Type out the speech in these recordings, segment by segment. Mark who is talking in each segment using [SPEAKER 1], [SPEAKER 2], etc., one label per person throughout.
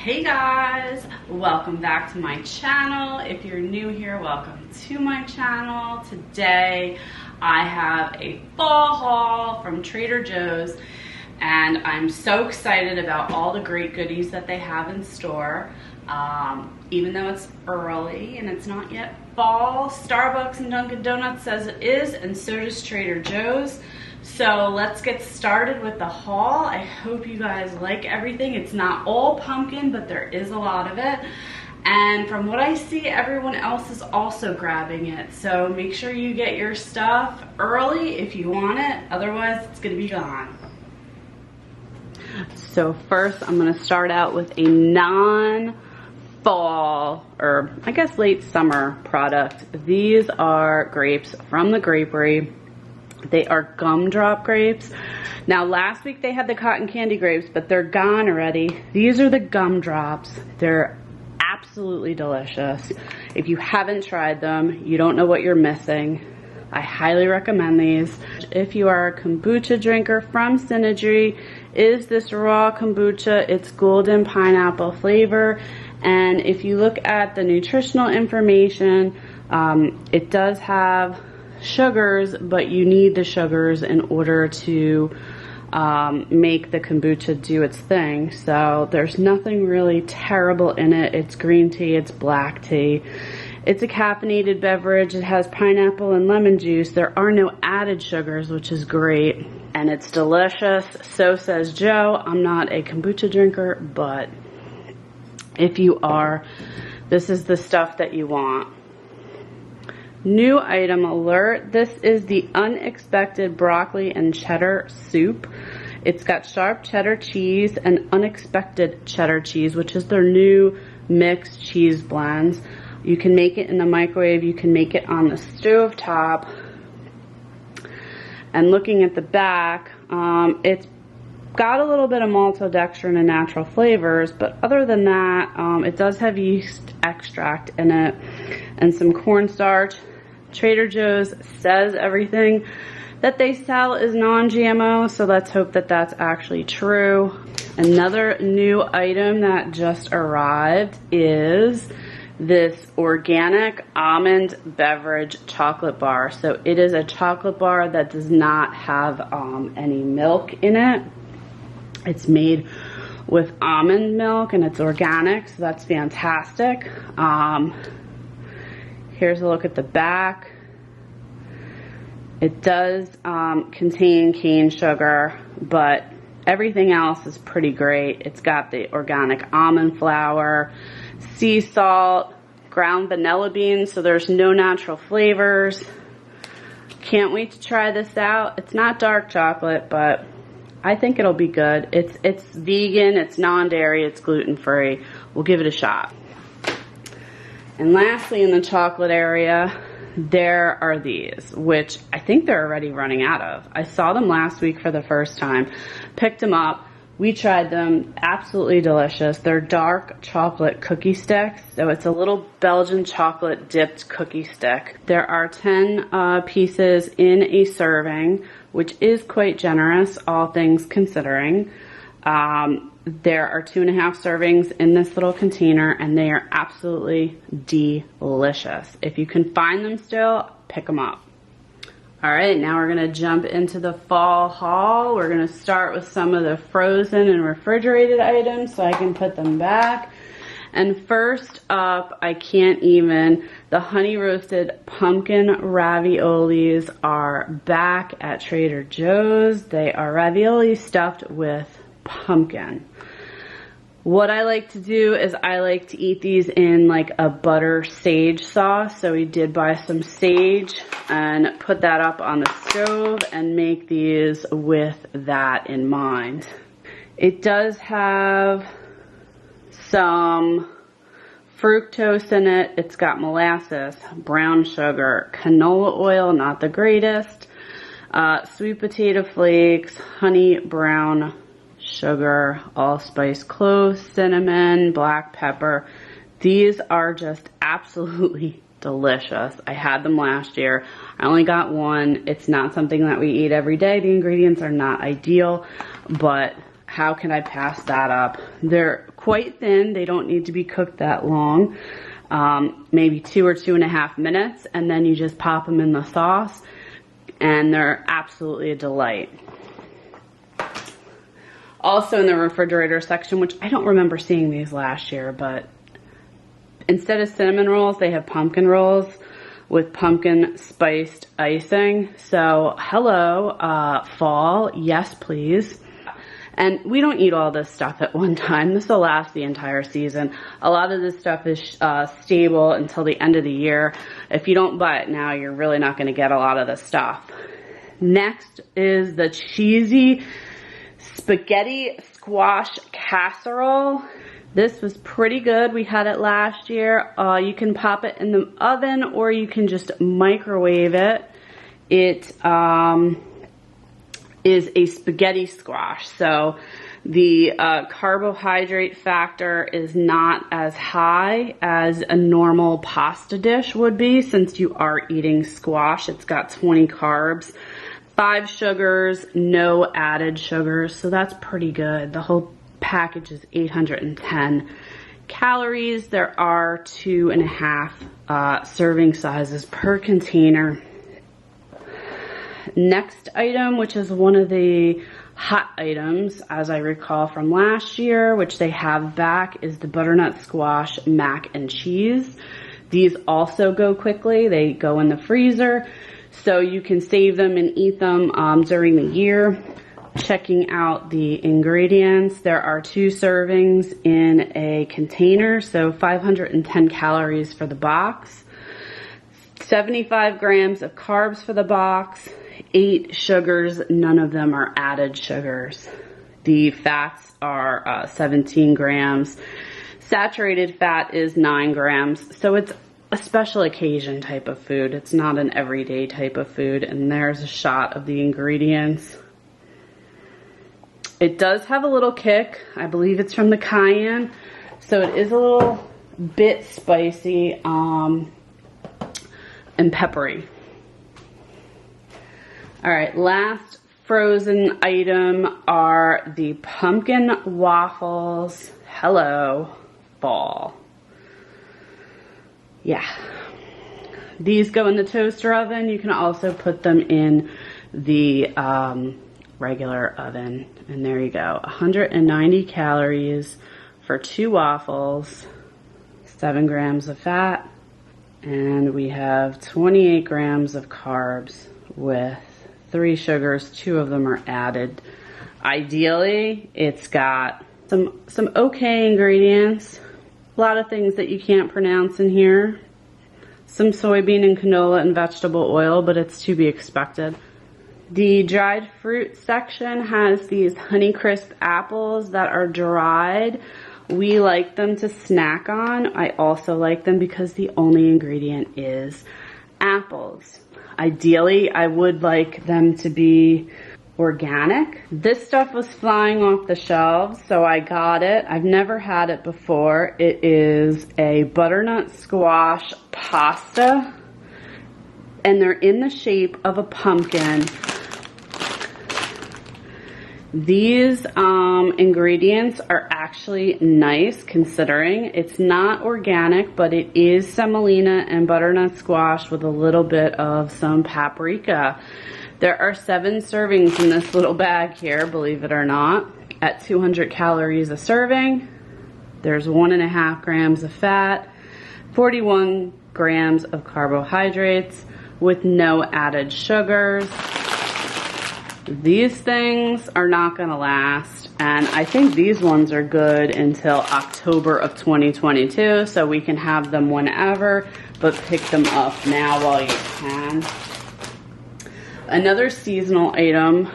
[SPEAKER 1] Hey guys, welcome back to my channel. If you're new here, welcome to my channel. Today I have a fall haul from Trader Joe's and I'm so excited about all the great goodies that they have in store. Even though it's early and it's not yet fall, Starbucks and Dunkin' Donuts says it is, and so does Trader Joe's. So let's get started with the haul. I hope you guys like everything. It's not all pumpkin, but there is a lot of it. And from what I see, everyone else is also grabbing it. So make sure you get your stuff early if you want it. Otherwise, it's gonna be gone. So first, I'm gonna start out with a non-fall, or I guess late summer product. These are grapes from the grapery. They are gumdrop grapes. Now last week they had the cotton candy grapes, but they're gone already. These are the gumdrops. They're absolutely delicious. If you haven't tried them, you don't know what you're missing. I highly recommend these. If you are a kombucha drinker from Synergy, is this raw kombucha. It's golden pineapple flavor. And if you look at the nutritional information, it does have sugars, but you need the sugars in order to make the kombucha do its thing. So there's nothing really terrible in it. It's green tea, it's black tea. It's a caffeinated beverage. It has pineapple and lemon juice. There are no added sugars, which is great. And it's delicious. So says Joe. I'm not a kombucha drinker, but if you are, this is the stuff that you want. New item alert. This is the unexpected broccoli and cheddar soup. It's got sharp cheddar cheese and unexpected cheddar cheese, which is their new mixed cheese blends. You can make it in the microwave. You can make it on the stove top. And looking at the back, it's got a little bit of maltodextrin and natural flavors, but other than that, it does have yeast extract in it and some cornstarch. Trader Joe's says everything that they sell is non-GMO, so let's hope that that's actually true. Another new item that just arrived is this organic almond beverage chocolate bar. So it is a chocolate bar that does not have any milk in it. It's made with almond milk and it's organic, so that's fantastic. Here's a look at the back. It does contain cane sugar, but everything else is pretty great. It's got the organic almond flour, sea salt, ground vanilla beans, so there's no natural flavors. Can't wait to try this out. It's not dark chocolate, but I think it'll be good. It's vegan, it's non-dairy, it's gluten-free. We'll give it a shot. And lastly, in the chocolate area, there are these, which I think they're already running out of. I saw them last week for the first time, picked them up. We tried them, absolutely delicious. They're dark chocolate cookie sticks. So it's a little Belgian chocolate dipped cookie stick. There are 10 pieces in a serving, which is quite generous, all things considering. There are 2.5 servings in this little container and they are absolutely delicious. If you can find them still, pick them up. All right, now we're gonna jump into the fall haul. We're gonna start with some of the frozen and refrigerated items so I can put them back. And first up, the honey roasted pumpkin raviolis are back at Trader Joe's. They are ravioli stuffed with pumpkin. What I like to do is I like to eat these in like a butter sage sauce. So we did buy some sage and put that up on the stove and make these with that in mind. It does have some fructose in it. It's got molasses, brown sugar, canola oil, not the greatest, sweet potato flakes, honey brown sugar, allspice, cloves, cinnamon, black pepper. These are just absolutely delicious. I had them last year. I only got one. It's not something that we eat every day. The ingredients are not ideal, but how can I pass that up? They're quite thin. They don't need to be cooked that long. Maybe 2 or 2.5 minutes, and then you just pop them in the sauce, and they're absolutely a delight. Also in the refrigerator section, which I don't remember seeing these last year, but instead of cinnamon rolls, they have pumpkin rolls with pumpkin spiced icing. So hello, fall, yes please. And we don't eat all this stuff at one time. This will last the entire season. A lot of this stuff is stable until the end of the year. If you don't buy it now, you're really not going to get a lot of the stuff. Next is the cheesy spaghetti squash casserole. This was pretty good. We had it last year. You can pop it in the oven or you can just microwave it. It is a spaghetti squash. So the carbohydrate factor is not as high as a normal pasta dish would be, since you are eating squash. It's got 20 carbs, 5 sugars, no added sugars. So that's pretty good. The whole package is 810 calories. There are 2.5 serving sizes per container. Next item, which is one of the hot items, as I recall from last year, which they have back, is the butternut squash mac and cheese. These also go quickly. They go in the freezer, so you can save them and eat them during the year. Checking out the ingredients, there are 2 servings in a container, so 510 calories for the box, 75 grams of carbs for the box, 8 sugars, none of them are added sugars. The fats are 17 grams. Saturated fat is 9 grams. So it's a special occasion type of food. It's not an everyday type of food. And there's a shot of the ingredients. It does have a little kick. I believe it's from the cayenne. So it is a little bit spicy and peppery. All right, last frozen item are the pumpkin waffles. Hello, fall. Yeah. These go in the toaster oven. You can also put them in the regular oven. And there you go. 190 calories for 2 waffles, 7 grams of fat, and we have 28 grams of carbs with 3 sugars. 2 of them are added. Ideally, it's got some okay ingredients. A lot of things that you can't pronounce in here. Some soybean and canola and vegetable oil, but it's to be expected. The dried fruit section has these Honeycrisp apples that are dried. We like them to snack on. I also like them because the only ingredient is apples. Ideally, I would like them to be organic. This stuff was flying off the shelves, so I got it. I've never had it before. It is a butternut squash pasta, and they're in the shape of a pumpkin. These ingredients are actually nice, considering it's not organic, but it is semolina and butternut squash with a little bit of some paprika. There are 7 servings in this little bag here, believe it or not, at 200 calories a serving. There's 1.5 grams of fat, 41 grams of carbohydrates with no added sugars. These things are not going to last, and I think these ones are good until October of 2022, so we can have them whenever, but pick them up now while you can. Another seasonal item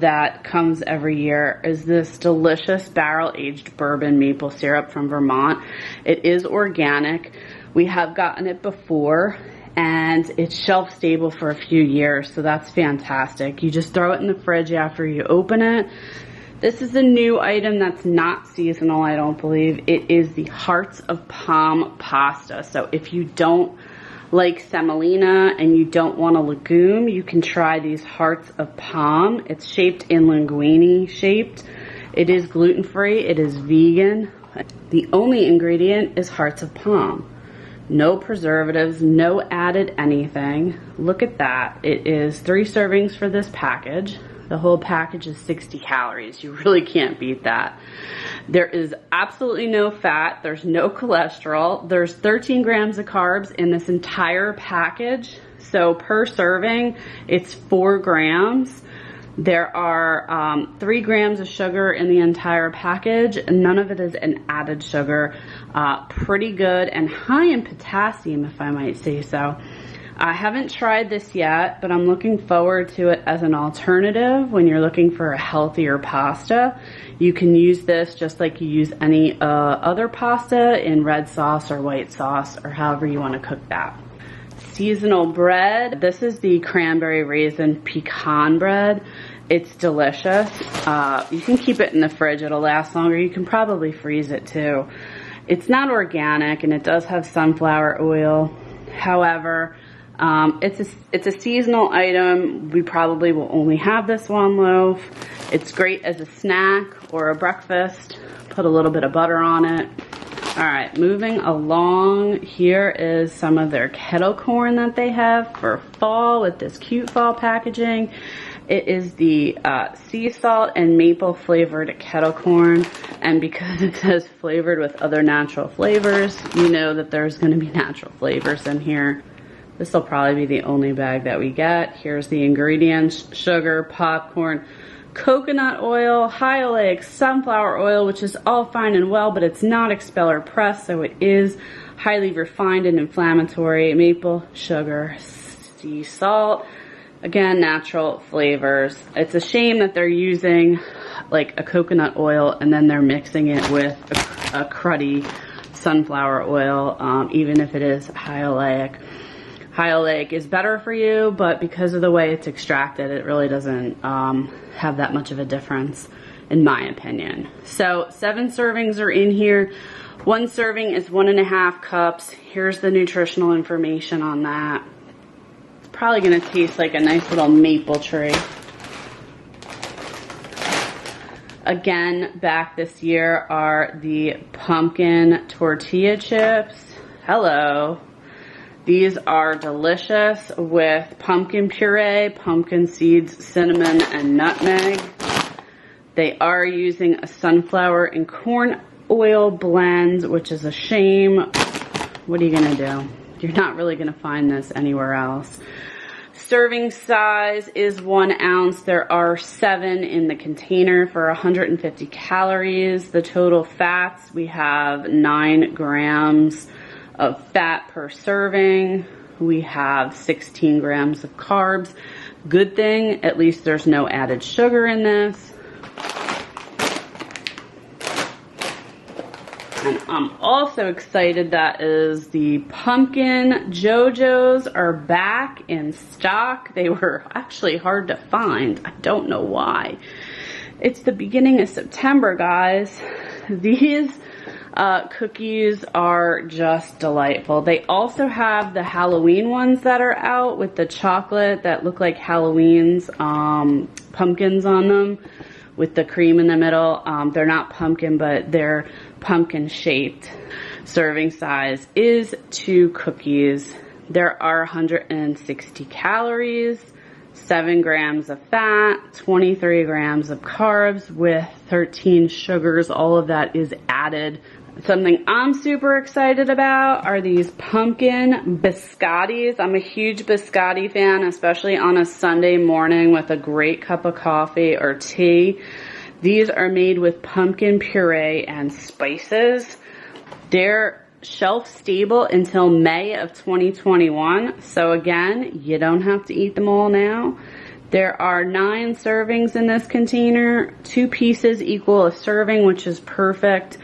[SPEAKER 1] that comes every year is this delicious barrel-aged bourbon maple syrup from Vermont. It is organic. We have gotten it before, and it's shelf stable for a few years, so that's fantastic. You just throw it in the fridge after you open it. This is a new item that's not seasonal, I don't believe. It is the Hearts of Palm pasta. So if you don't like semolina and you don't want a legume, you can try these Hearts of Palm. It's shaped in linguine shaped, It is gluten-free, it is vegan. The only ingredient is hearts of palm. No preservatives, no added anything. Look at that. It is 3 servings for this package. The whole package is 60 calories. You really can't beat that. There is absolutely no fat. There's no cholesterol. There's 13 grams of carbs in this entire package. So per serving, it's 4 grams. There are 3 grams of sugar in the entire package. None of it is an added sugar. Pretty good and high in potassium, if I might say so. I haven't tried this yet, but I'm looking forward to it as an alternative when you're looking for a healthier pasta. You can use this just like you use any other pasta in red sauce or white sauce or however you want to cook that. Seasonal bread. This is the cranberry raisin pecan bread. It's delicious. You can keep it in the fridge. It'll last longer. You can probably freeze it too. It's not organic and it does have sunflower oil. However, it's a seasonal item. We probably will only have this one loaf. It's great as a snack or a breakfast. Put a little bit of butter on it. All right, moving along, here is some of their kettle corn that they have for fall with this cute fall packaging. It is the sea salt and maple flavored kettle corn, and because it says flavored with other natural flavors, you know that there's going to be natural flavors in here. This will probably be the only bag that we get. Here's the ingredients: sugar, popcorn, coconut oil, high oleic sunflower oil, which is all fine and well, but it's not expeller pressed, so it is highly refined and inflammatory. Maple sugar, sea salt, again, natural flavors. It's a shame that they're using like a coconut oil and then they're mixing it with a cruddy sunflower oil, even if it is high oleic. High oleic is better for you, but because of the way it's extracted, it really doesn't have that much of a difference, in my opinion. So 7 servings are in here. 1 serving is 1.5 cups. Here's the nutritional information on that. It's probably gonna taste like a nice little maple tree. Again, back this year are the pumpkin tortilla chips. Hello. These are delicious with pumpkin puree, pumpkin seeds, cinnamon, and nutmeg. They are using a sunflower and corn oil blend, which is a shame. What are you gonna do? You're not really gonna find this anywhere else. Serving size is 1 ounce. There are 7 in the container for 150 calories. The total fats, we have 9 grams of fat per serving. We have 16 grams of carbs. Good thing, at least there's no added sugar in this. And I'm also excited that is the pumpkin JoJo's are back in stock. They were actually hard to find. I don't know why. It's the beginning of September, guys. These cookies are just delightful. They also have the Halloween ones that are out with the chocolate that look like Halloween's pumpkins on them with the cream in the middle. They're not pumpkin, but they're pumpkin shaped. Serving size is 2 cookies. There are 160 calories, 7 grams of fat, 23 grams of carbs with 13 sugars. All of that is added. Something I'm super excited about are these pumpkin biscottis. I'm a huge biscotti fan, especially on a Sunday morning with a great cup of coffee or tea. These are made with pumpkin puree and spices. They're shelf stable until May of 2021. So again, you don't have to eat them all now. There are 9 servings in this container. 2 pieces equal a serving, which is perfect.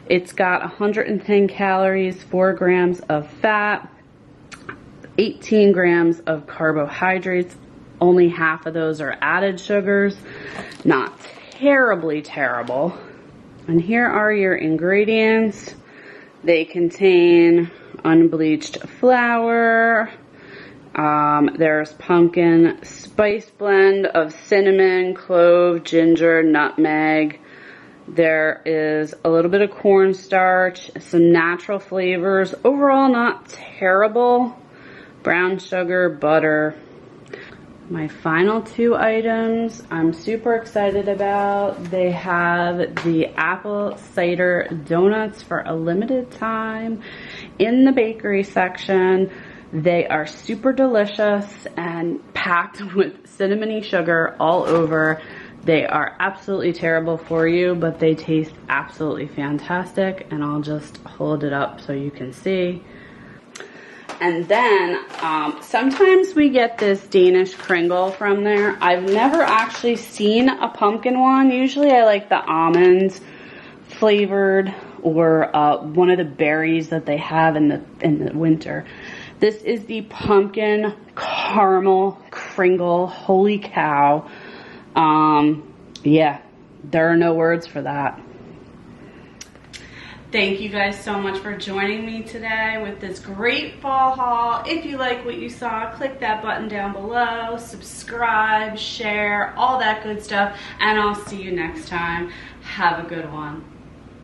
[SPEAKER 1] It's got 110 calories, 4 grams of fat, 18 grams of carbohydrates. Only half of those are added sugars. Not terribly terrible. And here are your ingredients. They contain unbleached flour. There's pumpkin spice blend of cinnamon, clove, ginger, nutmeg, There is a little bit of cornstarch, some natural flavors. Overall, not terrible. Brown sugar, butter. My final two items I'm super excited about. They have the apple cider donuts for a limited time in the bakery section. They are super delicious and packed with cinnamony sugar all over. They are absolutely terrible for you, but they taste absolutely fantastic. And I'll just hold it up so you can see. And then sometimes we get this Danish Kringle from there. I've never actually seen a pumpkin one. Usually I like the almond flavored or one of the berries that they have in the winter. This is the pumpkin caramel Kringle. Holy cow. Yeah, there are no words for that. Thank you guys so much for joining me today with this great fall haul. If you like what you saw, click that button down below, subscribe, share, all that good stuff, and I'll see you next time. Have a good one.